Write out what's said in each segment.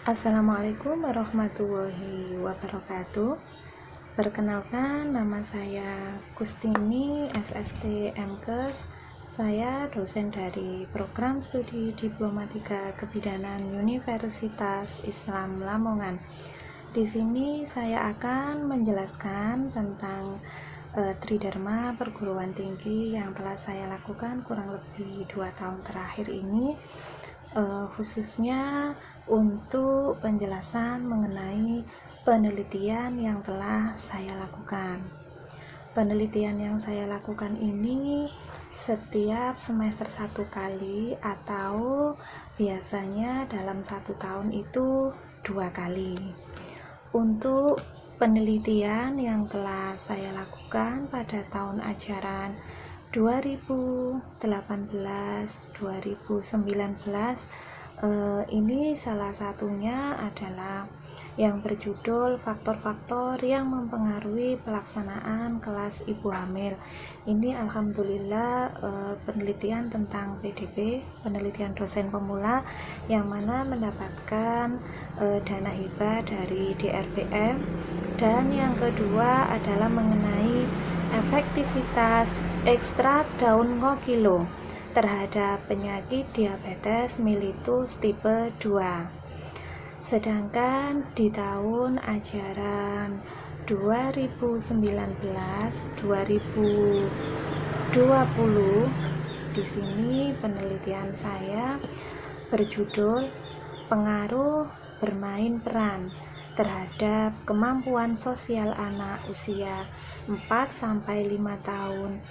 Assalamualaikum warahmatullahi wabarakatuh. Perkenalkan, nama saya Kustini SST MKes. Saya dosen dari program studi Diplomatika Kebidanan Universitas Islam Lamongan. Di sini saya akan menjelaskan tentang Tridharma perguruan tinggi yang telah saya lakukan kurang lebih 2 tahun terakhir ini, khususnya untuk penjelasan mengenai penelitian yang telah saya lakukan. Penelitian yang saya lakukan ini setiap semester 1 kali, atau biasanya dalam 1 tahun itu 2 kali. Untuk penelitian yang telah saya lakukan pada tahun ajaran 2018-2019, ini salah satunya adalah yang berjudul faktor-faktor yang mempengaruhi pelaksanaan kelas ibu hamil. Ini alhamdulillah penelitian tentang PDP, penelitian dosen pemula, yang mana mendapatkan dana hibah dari DRPM. Dan yang kedua adalah mengenai efektivitas ekstrak daun ngokilo terhadap penyakit diabetes mellitus tipe 2. Sedangkan di tahun ajaran 2019-2020, di sini penelitian saya berjudul pengaruh bermain peran terhadap kemampuan sosial anak usia 4-5 tahun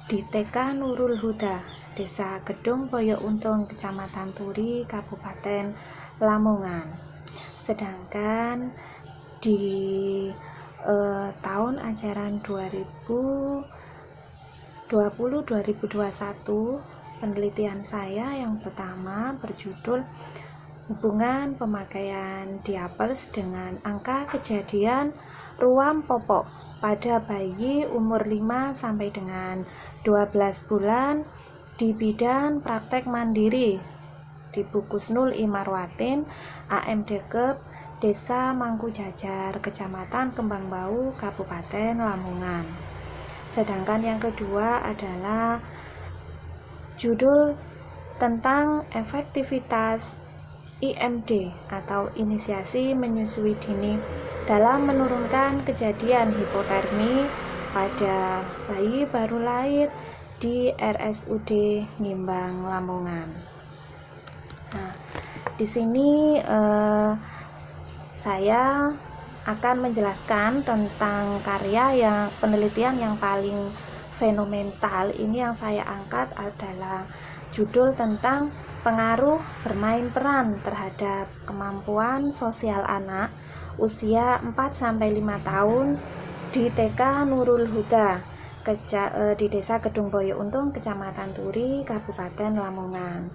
di TK Nurul Huda, Desa Gedung Boyo Untung, Kecamatan Turi, Kabupaten Lamongan. Sedangkan di tahun ajaran 2020-2021, penelitian saya yang pertama berjudul hubungan pemakaian diapers dengan angka kejadian ruam popok pada bayi umur 5 sampai dengan 12 bulan di bidang praktek mandiri di Bukusnul Imarwatin AMDKEP Desa Mangkujajar, Kecamatan Kembangbau, Kabupaten Lamongan. Sedangkan yang kedua adalah judul tentang efektivitas IMD atau inisiasi menyusui dini dalam menurunkan kejadian hipotermi pada bayi baru lahir di RSUD Ngimbang, Lamongan. Nah, di sini saya akan menjelaskan tentang karya penelitian yang paling fenomenal. Ini yang saya angkat adalah judul tentang pengaruh bermain peran terhadap kemampuan sosial anak usia 4-5 tahun di TK Nurul Huda di Desa Gedung Boyo Untung, Kecamatan Turi, Kabupaten Lamongan.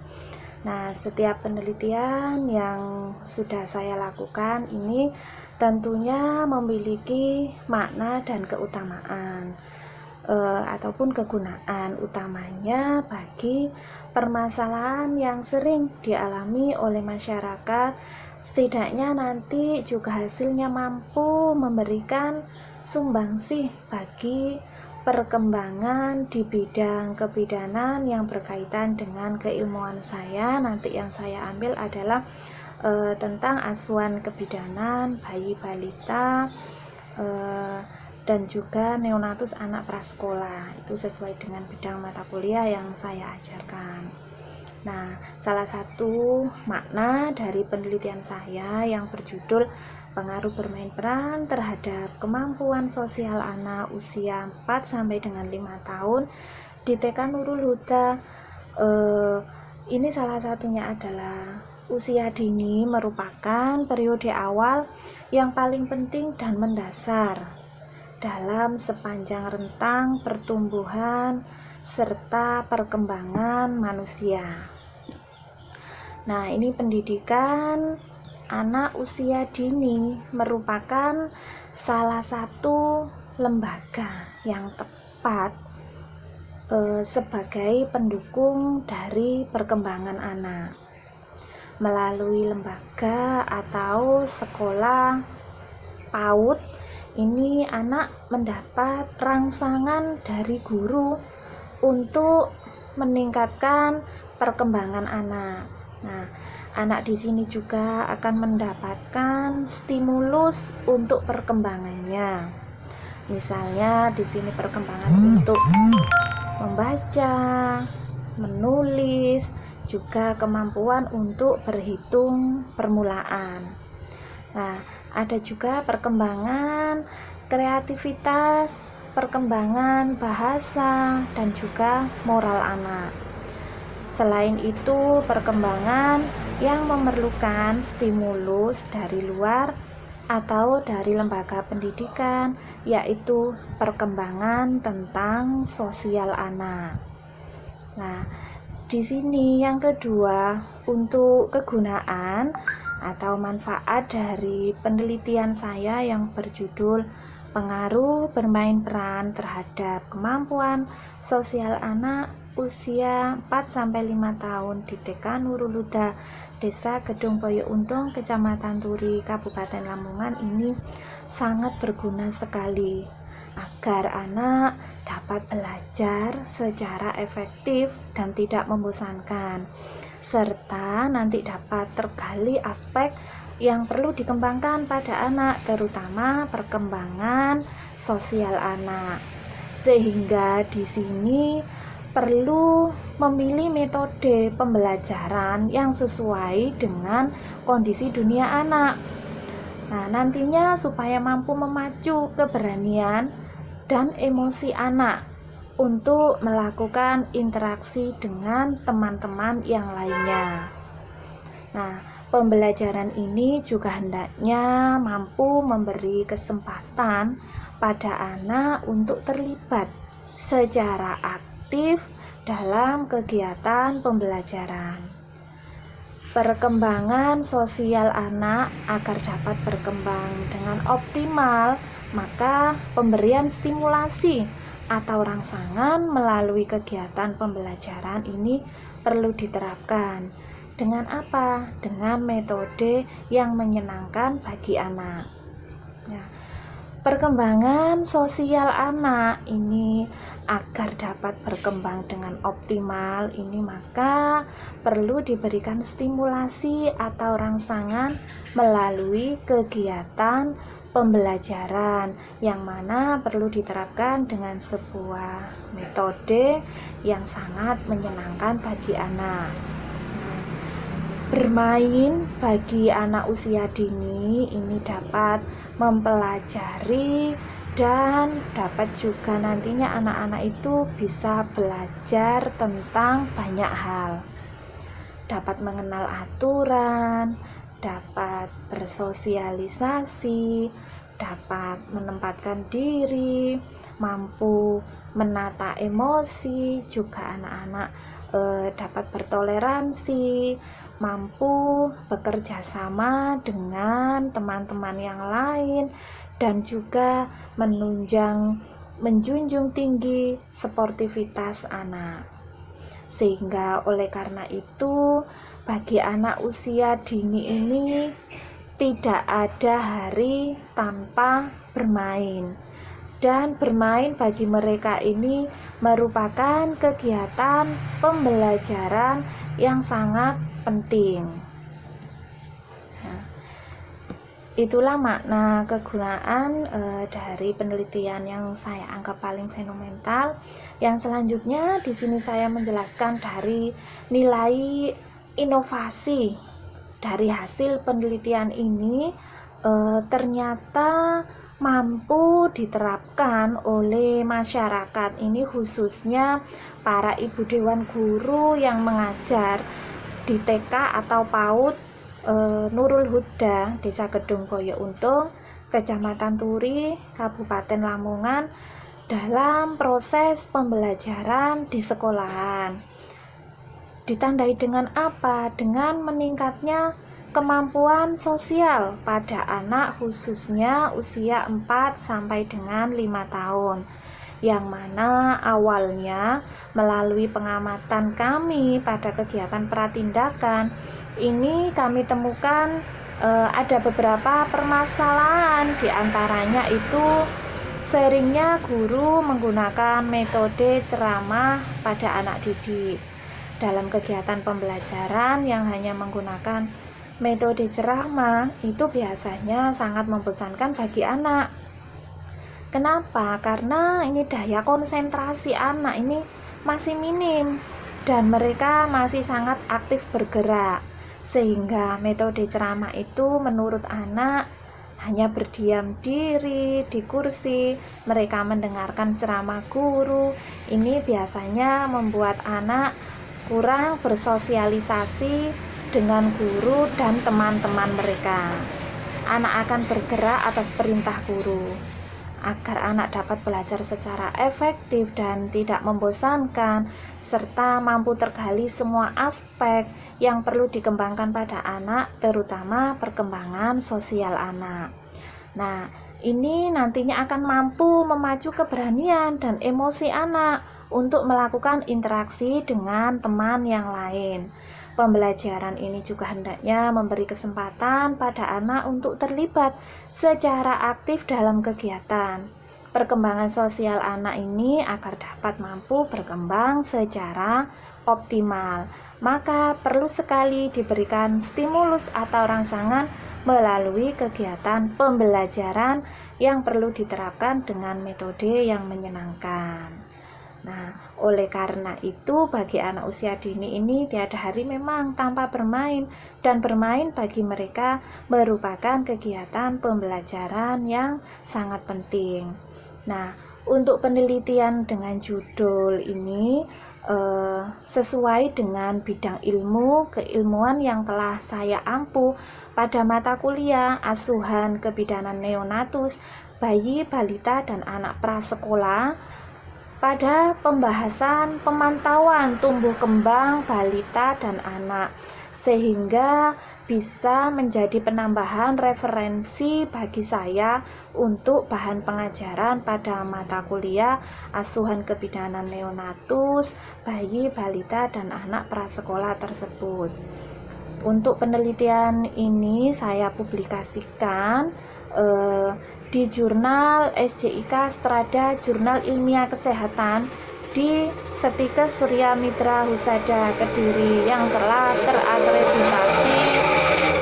Nah, setiap penelitian yang sudah saya lakukan ini tentunya memiliki makna dan keutamaan ataupun kegunaan utamanya bagi permasalahan yang sering dialami oleh masyarakat. Setidaknya nanti juga hasilnya mampu memberikan sumbangsih bagi perkembangan di bidang kebidanan yang berkaitan dengan keilmuan saya. Nanti yang saya ambil adalah tentang asuhan kebidanan bayi balita dan juga neonatus anak prasekolah. Itu sesuai dengan bidang mata kuliah yang saya ajarkan. Nah, salah satu makna dari penelitian saya yang berjudul pengaruh bermain peran terhadap kemampuan sosial anak usia 4 sampai dengan 5 tahun di TK Nurul Huda, ini salah satunya adalah usia dini merupakan periode awal yang paling penting dan mendasar dalam sepanjang rentang pertumbuhan serta perkembangan manusia. Nah, ini pendidikan anak usia dini merupakan salah satu lembaga yang tepat sebagai pendukung dari perkembangan anak. melalui lembaga atau sekolah PAUD. Ini anak mendapat rangsangan dari guru untuk meningkatkan perkembangan anak. Nah, anak di sini juga akan mendapatkan stimulus untuk perkembangannya. Misalnya di sini perkembangan untuk membaca, menulis, juga kemampuan untuk berhitung permulaan. Nah, ada juga perkembangan kreativitas, perkembangan bahasa, dan juga moral anak. Selain itu, perkembangan yang memerlukan stimulus dari luar atau dari lembaga pendidikan, yaitu perkembangan tentang sosial anak. Nah, di sini yang kedua, untuk kegunaan atau manfaat dari penelitian saya yang berjudul pengaruh bermain peran terhadap kemampuan sosial anak usia 4-5 tahun di TK Nurul Huda, Desa Gedung Boyo Untung, Kecamatan Turi, Kabupaten Lamongan ini sangat berguna sekali agar anak dapat belajar secara efektif dan tidak membosankan, serta nanti dapat tergali aspek yang perlu dikembangkan pada anak, terutama perkembangan sosial anak. Sehingga di sini perlu memilih metode pembelajaran yang sesuai dengan kondisi dunia anak. Nah, nantinya supaya mampu memacu keberanian dan emosi anak untuk melakukan interaksi dengan teman-teman yang lainnya. Nah, pembelajaran ini juga hendaknya mampu memberi kesempatan pada anak untuk terlibat secara aktif dalam kegiatan pembelajaran. Perkembangan sosial anak agar dapat berkembang dengan optimal, maka pemberian stimulasi atau rangsangan melalui kegiatan pembelajaran ini perlu diterapkan. Dengan apa? Dengan metode yang menyenangkan bagi anak. Nah, perkembangan sosial anak ini agar dapat berkembang dengan optimal ini, maka perlu diberikan stimulasi atau rangsangan melalui kegiatan pembelajaran yang mana perlu diterapkan dengan sebuah metode yang sangat menyenangkan bagi anak. Bermain bagi anak usia dini ini dapat mempelajari dan dapat juga nantinya anak-anak itu bisa belajar tentang banyak hal. Dapat mengenal aturan, dapat bersosialisasi, dapat menempatkan diri, mampu menata emosi, juga anak-anak dapat bertoleransi, mampu bekerja sama dengan teman-teman yang lain, dan juga menjunjung tinggi sportivitas anak. Sehingga oleh karena itu, bagi anak usia dini ini tidak ada hari tanpa bermain. Dan bermain bagi mereka ini merupakan kegiatan pembelajaran yang sangat penting. Nah, itulah makna kegunaan dari penelitian yang saya anggap paling fenomenal. Yang selanjutnya di sini saya menjelaskan dari nilai inovasi dari hasil penelitian ini ternyata mampu diterapkan oleh masyarakat ini, khususnya para ibu dewan guru yang mengajar di TK atau PAUD Nurul Huda, Desa Gedung Boyo Untung, Kecamatan Turi, Kabupaten Lamongan, dalam proses pembelajaran di sekolahan. Ditandai dengan apa? Dengan meningkatnya kemampuan sosial pada anak khususnya usia 4 sampai dengan 5 tahun, yang mana awalnya melalui pengamatan kami pada kegiatan pratindakan ini kami temukan ada beberapa permasalahan, diantaranya itu seringnya guru menggunakan metode ceramah pada anak didik. Dalam kegiatan pembelajaran yang hanya menggunakan metode ceramah itu biasanya sangat membosankan bagi anak. Kenapa? Karena ini daya konsentrasi anak ini masih minim dan mereka masih sangat aktif bergerak, sehingga metode ceramah itu menurut anak hanya berdiam diri di kursi, mereka mendengarkan ceramah guru. Ini biasanya membuat anak kurang bersosialisasi dengan guru dan teman-teman mereka. Anak akan bergerak atas perintah guru. Agar anak dapat belajar secara efektif dan tidak membosankan, serta mampu tergali semua aspek yang perlu dikembangkan pada anak, terutama perkembangan sosial anak. Nah, ini nantinya akan mampu memacu keberanian dan emosi anak untuk melakukan interaksi dengan teman yang lain. Pembelajaran ini juga hendaknya memberi kesempatan pada anak untuk terlibat secara aktif dalam kegiatan. Perkembangan sosial anak ini agar dapat mampu berkembang secara optimal, maka perlu sekali diberikan stimulus atau rangsangan melalui kegiatan pembelajaran yang perlu diterapkan dengan metode yang menyenangkan. Nah, oleh karena itu bagi anak usia dini ini tiada hari memang tanpa bermain, dan bermain bagi mereka merupakan kegiatan pembelajaran yang sangat penting. Nah, untuk penelitian dengan judul ini sesuai dengan bidang ilmu keilmuan yang telah saya ampu pada mata kuliah asuhan kebidanan neonatus, bayi, balita, dan anak prasekolah pada pembahasan pemantauan tumbuh kembang balita dan anak, sehingga bisa menjadi penambahan referensi bagi saya untuk bahan pengajaran pada mata kuliah asuhan kebidanan neonatus, bayi, balita, dan anak prasekolah tersebut. Untuk penelitian ini saya publikasikan di jurnal SJIK Strada Jurnal Ilmiah Kesehatan di Setikes Surya Mitra Husada Kediri yang telah terakreditasi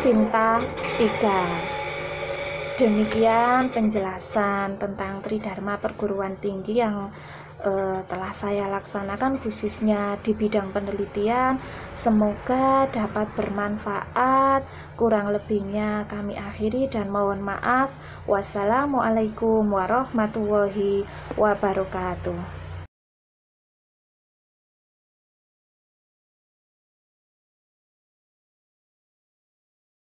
Sinta 3. Demikian penjelasan tentang Tridharma Perguruan Tinggi yang telah saya laksanakan khususnya di bidang penelitian. Semoga dapat bermanfaat. Kurang lebihnya kami akhiri dan mohon maaf. Wassalamualaikum warahmatullahi wabarakatuh.